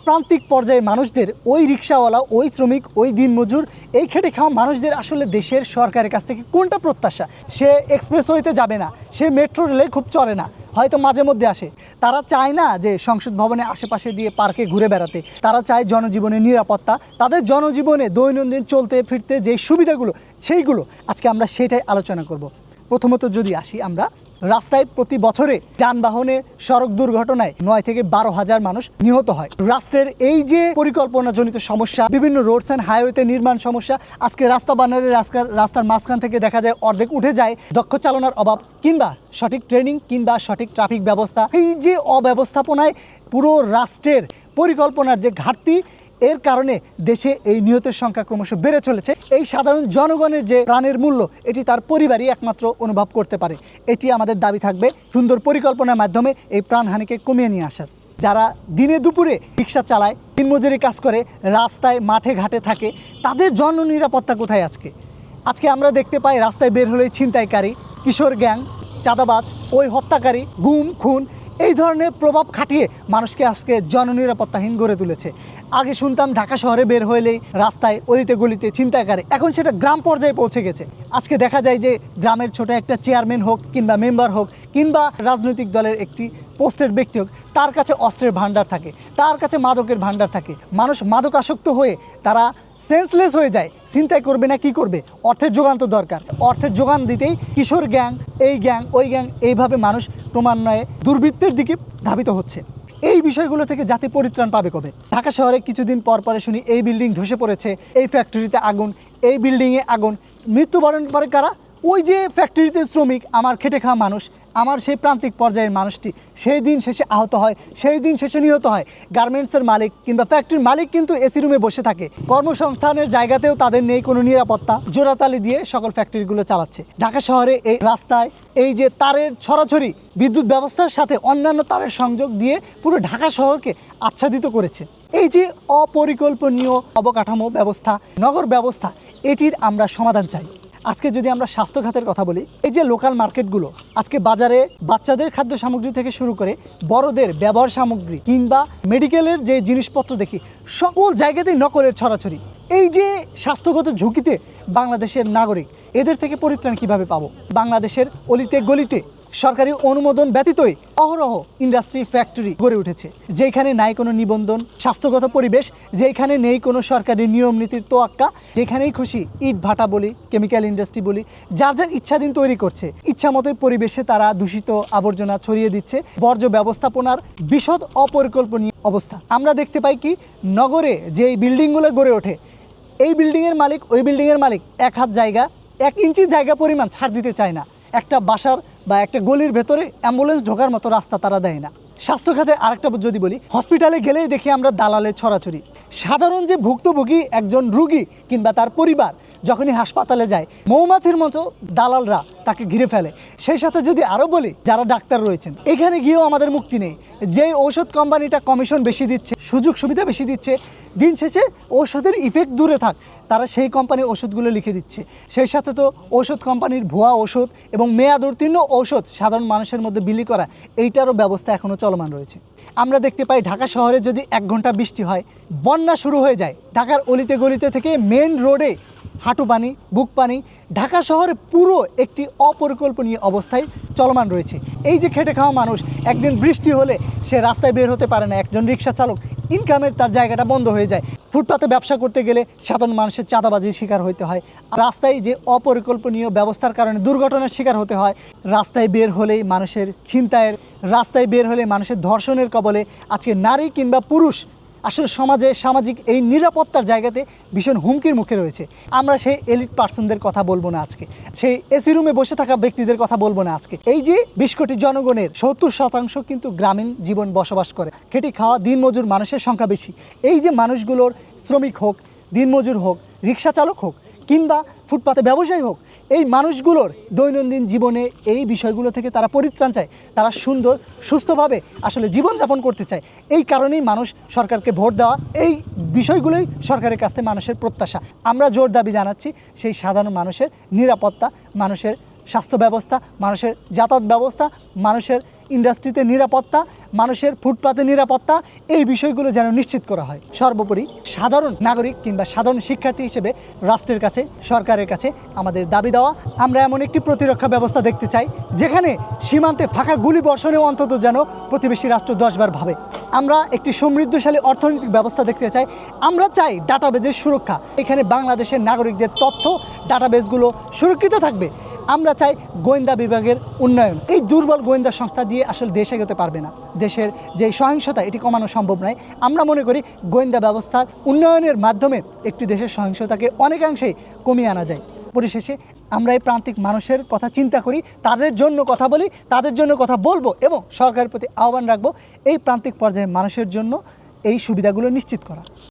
প্রান্তিক পর্যায়ে মানুষদের, ওই রিক্সাওয়ালা, ওই শ্রমিক, ওই দিনমজুর, এই খেটে খাওয়া মানুষদের আসলে দেশের সরকারের কাছ থেকে কোনটা প্রত্যাশা? সে এক্সপ্রেসওয়েতে যাবে না, সে মেট্রো রেলে খুব চলে না, হয়তো মাঝে মধ্যে আসে। তারা চায় না যে সংসদ ভবনের আশেপাশে দিয়ে পার্কে ঘুরে বেড়াতে। তারা চায় জনজীবনের নিরাপত্তা, তাদের জনজীবনে দৈনন্দিন চলতে ফিরতে যে সুবিধাগুলো, সেইগুলো আজকে আমরা সেটাই আলোচনা করব। প্রথমত যদি আসি, আমরা রাস্তায় প্রতি বছরে যানবাহনে সড়ক দুর্ঘটনায় 9 থেকে 12,000 মানুষ নিহত হয়। রাষ্ট্রের এই যে পরিকল্পনাজনিত সমস্যা, বিভিন্ন রোডস অ্যান্ড হাইওয়েতে নির্মাণ সমস্যা, আজকে রাস্তা বানালে রাস্তার মাঝখান থেকে দেখা যায় অর্ধেক উঠে যায়, দক্ষ চালনার অভাব, কিংবা সঠিক ট্রেনিং কিংবা সঠিক ট্রাফিক ব্যবস্থা, এই যে অব্যবস্থাপনায় পুরো রাষ্ট্রের পরিকল্পনার যে ঘাটতি, এর কারণে দেশে এই নিহতের সংখ্যা ক্রমশ বেড়ে চলেছে। এই সাধারণ জনগণের যে প্রাণের মূল্য, এটি তার পরিবারই একমাত্র অনুভব করতে পারে। এটি আমাদের দাবি থাকবে সুন্দর পরিকল্পনার মাধ্যমে এই প্রাণহানিকে কমিয়ে নিয়ে আসার। যারা দিনে দুপুরে রিক্সা চালায়, দিনমজুরি কাজ করে, রাস্তায় মাঠে ঘাটে থাকে, তাদের জননিরাপত্তা কোথায় আজকে? আজকে আমরা দেখতে পাই রাস্তায় বের হলেই ছিনতাইকারী, কিশোর গ্যাং, চাঁদাবাজ, ওই হত্যাকারী, গুম খুন, এই ধরনের প্রভাব খাটিয়ে মানুষকে আজকে জননিরাপত্তাহীন গড়ে তুলেছে। আগে শুনতাম ঢাকা শহরে বের হইলেই রাস্তায় অলিতে গলিতে ছিনতাইকারী, এখন সেটা গ্রাম পর্যায়ে পৌঁছে গেছে। আজকে দেখা যায় যে গ্রামের ছোট একটা চেয়ারম্যান হোক কিংবা মেম্বার হোক কিংবা রাজনৈতিক দলের একটি পোস্টের ব্যক্তি হোক, তার কাছে অস্ত্রের ভাণ্ডার থাকে, তার কাছে মাদকের ভাণ্ডার থাকে। মানুষ মাদকাসক্ত হয়ে তারা সেন্সলেস হয়ে যায়। ছিনতাই করবে না কি করবে? অর্থের যোগান তো দরকার। অর্থের যোগান দিতেই কিশোর গ্যাং, এই গ্যাং, ওই গ্যাং, এইভাবে মানুষ ক্রমান্বয়ে দুর্বৃত্তের দিকে ধাবিত হচ্ছে। এই বিষয়গুলো থেকে জাতি পরিত্রাণ পাবে কবে? ঢাকা শহরে কিছুদিন পর পরে শুনি এই বিল্ডিং ধসে পড়েছে, এই ফ্যাক্টরিতে আগুন, এই বিল্ডিংয়ে আগুন। মৃত্যুবরণ করে কারা? ওই যে ফ্যাক্টরিতে শ্রমিক, আমার খেটে খাওয়া মানুষ, আমার সেই প্রান্তিক পর্যায়ের মানুষটি সেই দিন শেষে আহত হয়, সেই দিন শেষে নিহত হয়। গার্মেন্টসের মালিক কিংবা ফ্যাক্টরির মালিক কিন্তু এসি রুমে বসে থাকে। কর্মসংস্থানের জায়গাতেও তাদের নেই কোনো নিরাপত্তা, জোড়াতালি দিয়ে সকল ফ্যাক্টরিগুলো চালাচ্ছে। ঢাকা শহরে এই রাস্তায় এই যে তারের ছড়াছড়ি, বিদ্যুৎ ব্যবস্থার সাথে অন্যান্য তারের সংযোগ দিয়ে পুরো ঢাকা শহরকে আচ্ছাদিত করেছে। এই যে অপরিকল্পনীয় অবকাঠামো ব্যবস্থা, নগর ব্যবস্থা, এটির আমরা সমাধান চাই। আজকে যদি আমরা স্বাস্থ্য খাতের কথা বলি, এই যে লোকাল মার্কেটগুলো, আজকে বাজারে বাচ্চাদের খাদ্য সামগ্রী থেকে শুরু করে বড়দের ব্যবহার সামগ্রী কিংবা মেডিকেলের যে জিনিসপত্র দেখি, সকল জায়গাতেই নকলের ছড়াছড়ি। এই যে স্বাস্থ্যগত ঝুঁকিতে বাংলাদেশের নাগরিক, এদের থেকে পরিত্রাণ কিভাবে পাবো? বাংলাদেশের অলিতে গলিতে সরকারি অনুমোদন ব্যতীতই অহরহ ইন্ডাস্ট্রি, ফ্যাক্টরি গড়ে উঠেছে, যেখানে নাই কোনো নিবন্ধন, স্বাস্থ্যগত পরিবেশ, যেখানে নেই কোনো সরকারি নিয়ম নীতির তোয়াক্কা, যেখানেই খুশি ইট ভাটা বলি, কেমিক্যাল ইন্ডাস্ট্রি বলি, যার যার ইচ্ছাধীন তৈরি করছে, ইচ্ছা মতোই পরিবেশে তারা দূষিত আবর্জনা ছড়িয়ে দিচ্ছে। বর্জ্য ব্যবস্থাপনার বিশদ অপরিকল্পনীয় অবস্থা। আমরা দেখতে পাই কি, নগরে যে বিল্ডিংগুলো গড়ে ওঠে, এই বিল্ডিংয়ের মালিক, ওই বিল্ডিংয়ের মালিক 1 হাত জায়গা, 1 ইঞ্চি জায়গা পরিমাণ ছাড় দিতে চায় না। একটা বাসার বা একটা গলির ভেতরে অ্যাম্বুলেন্স ঢোকার মতো রাস্তা তারা দেয় না। স্বাস্থ্য খাতে আরেকটা যদি বলি, হসপিটালে গেলেই দেখি আমরা দালালের ছড়াছড়ি। সাধারণ যে ভুক্তভোগী একজন রুগী কিংবা তার পরিবার যখনই হাসপাতালে যায়, মৌমাছির মতো দালালরা তাকে ঘিরে ফেলে। সেই সাথে যদি আরও বলি, যারা ডাক্তার রয়েছেন, এখানে গিয়েও আমাদের মুক্তি নেই। যে ঔষধ কোম্পানিটা কমিশন বেশি দিচ্ছে, সুযোগ সুবিধা বেশি দিচ্ছে, দিন শেষে ঔষধের ইফেক্ট দূরে থাক, তারা সেই কোম্পানির ওষুধগুলো লিখে দিচ্ছে। সেই সাথে তো ঔষধ কোম্পানির ভুয়া ওষুধ এবং মেয়াদ উত্তীর্ণ ঔষধ সাধারণ মানুষের মধ্যে বিলি করা, এইটারও ব্যবস্থা এখনও চলমান রয়েছে। আমরা দেখতে পাই ঢাকা শহরে যদি 1 ঘন্টা বৃষ্টি হয়, বন্যা শুরু হয়ে যায়। ঢাকার অলিতে গলিতে থেকে মেন রোডে হাঁটু পানি, বুক পানি। ঢাকা শহরে পুরো একটি অপরিকল্পনীয় অবস্থায় চলমান রয়েছে। এই যে খেটে খাওয়া মানুষ, একদিন বৃষ্টি হলে সে রাস্তায় বের হতে পারে না। একজন রিক্সা চালক, ইনকামের তার জায়গাটা বন্ধ হয়ে যায়। ফুটপাতে ব্যবসা করতে গেলে সাধারণ মানুষের চাঁদাবাজির শিকার হতে হয়। রাস্তায় যে অপরিকল্পনীয় ব্যবস্থার কারণে দুর্ঘটনার শিকার হতে হয়। রাস্তায় বের হলেই মানুষের ছিনতাইয়ের, রাস্তায় বের হলে মানুষের ধর্ষণের কবলে। আজকে নারী কিংবা পুরুষ আসলে সমাজে সামাজিক এই নিরাপত্তার জায়গাতে ভীষণ হুমকির মুখে রয়েছে। আমরা সেই এলিট পার্সনদের কথা বলবো না আজকে, সেই এসি রুমে বসে থাকা ব্যক্তিদের কথা বলবো না আজকে। এই যে 20 কোটি জনগণের 70% কিন্তু গ্রামীণ জীবন বসবাস করে। খেটে খাওয়া দিনমজুর মানুষের সংখ্যা বেশি। এই যে মানুষগুলোর, শ্রমিক হোক, দিনমজুর হোক, রিক্সা চালক হোক কিংবা ফুটপাতে ব্যবসায়ী হোক, এই মানুষগুলোর দৈনন্দিন জীবনে এই বিষয়গুলো থেকে তারা পরিত্রাণ চায়। তারা সুন্দর সুস্থভাবে আসলে জীবনযাপন করতে চায়। এই কারণেই মানুষ সরকারকে ভোট দেওয়া, এই বিষয়গুলোই সরকারের কাছ থেকে মানুষের প্রত্যাশা। আমরা জোর দাবি জানাচ্ছি সেই সাধারণ মানুষের নিরাপত্তা, মানুষের স্বাস্থ্য ব্যবস্থা, মানুষের যাতায়াত ব্যবস্থা, মানুষের ইন্ডাস্ট্রিতে নিরাপত্তা, মানুষের ফুটপাতে নিরাপত্তা, এই বিষয়গুলো যেন নিশ্চিত করা হয়। সর্বোপরি সাধারণ নাগরিক কিংবা সাধারণ শিক্ষার্থী হিসেবে রাষ্ট্রের কাছে, সরকারের কাছে আমাদের দাবি দেওয়া, আমরা এমন একটি প্রতিরক্ষা ব্যবস্থা দেখতে চাই যেখানে সীমান্তে ফাঁকা গুলি বর্ষণেও অন্তত যেন প্রতিবেশী রাষ্ট্র 10 বার ভাবে। আমরা একটি সমৃদ্ধশালী অর্থনৈতিক ব্যবস্থা দেখতে চাই। আমরা চাই ডাটাবেজের সুরক্ষা, এখানে বাংলাদেশের নাগরিকদের তথ্য ডাটাবেজগুলো সুরক্ষিত থাকবে। আমরা চাই গোয়েন্দা বিভাগের উন্নয়ন। এই দুর্বল গোয়েন্দা সংস্থা দিয়ে আসলে দেশ এগোতে পারবে না। দেশের যে সহিংসতা, এটি কমানো সম্ভব নয়। আমরা মনে করি গোয়েন্দা ব্যবস্থার উন্নয়নের মাধ্যমে একটি দেশের সহিংসতাকে অনেকাংশেই কমিয়ে আনা যায়। পরিশেষে আমরা এই প্রান্তিক মানুষের কথা চিন্তা করি, তাদের জন্য কথা বলি, তাদের জন্য কথা বলবো এবং সরকারের প্রতি আহ্বান রাখবো এই প্রান্তিক পর্যায়ে মানুষের জন্য এই সুবিধাগুলো নিশ্চিত করা।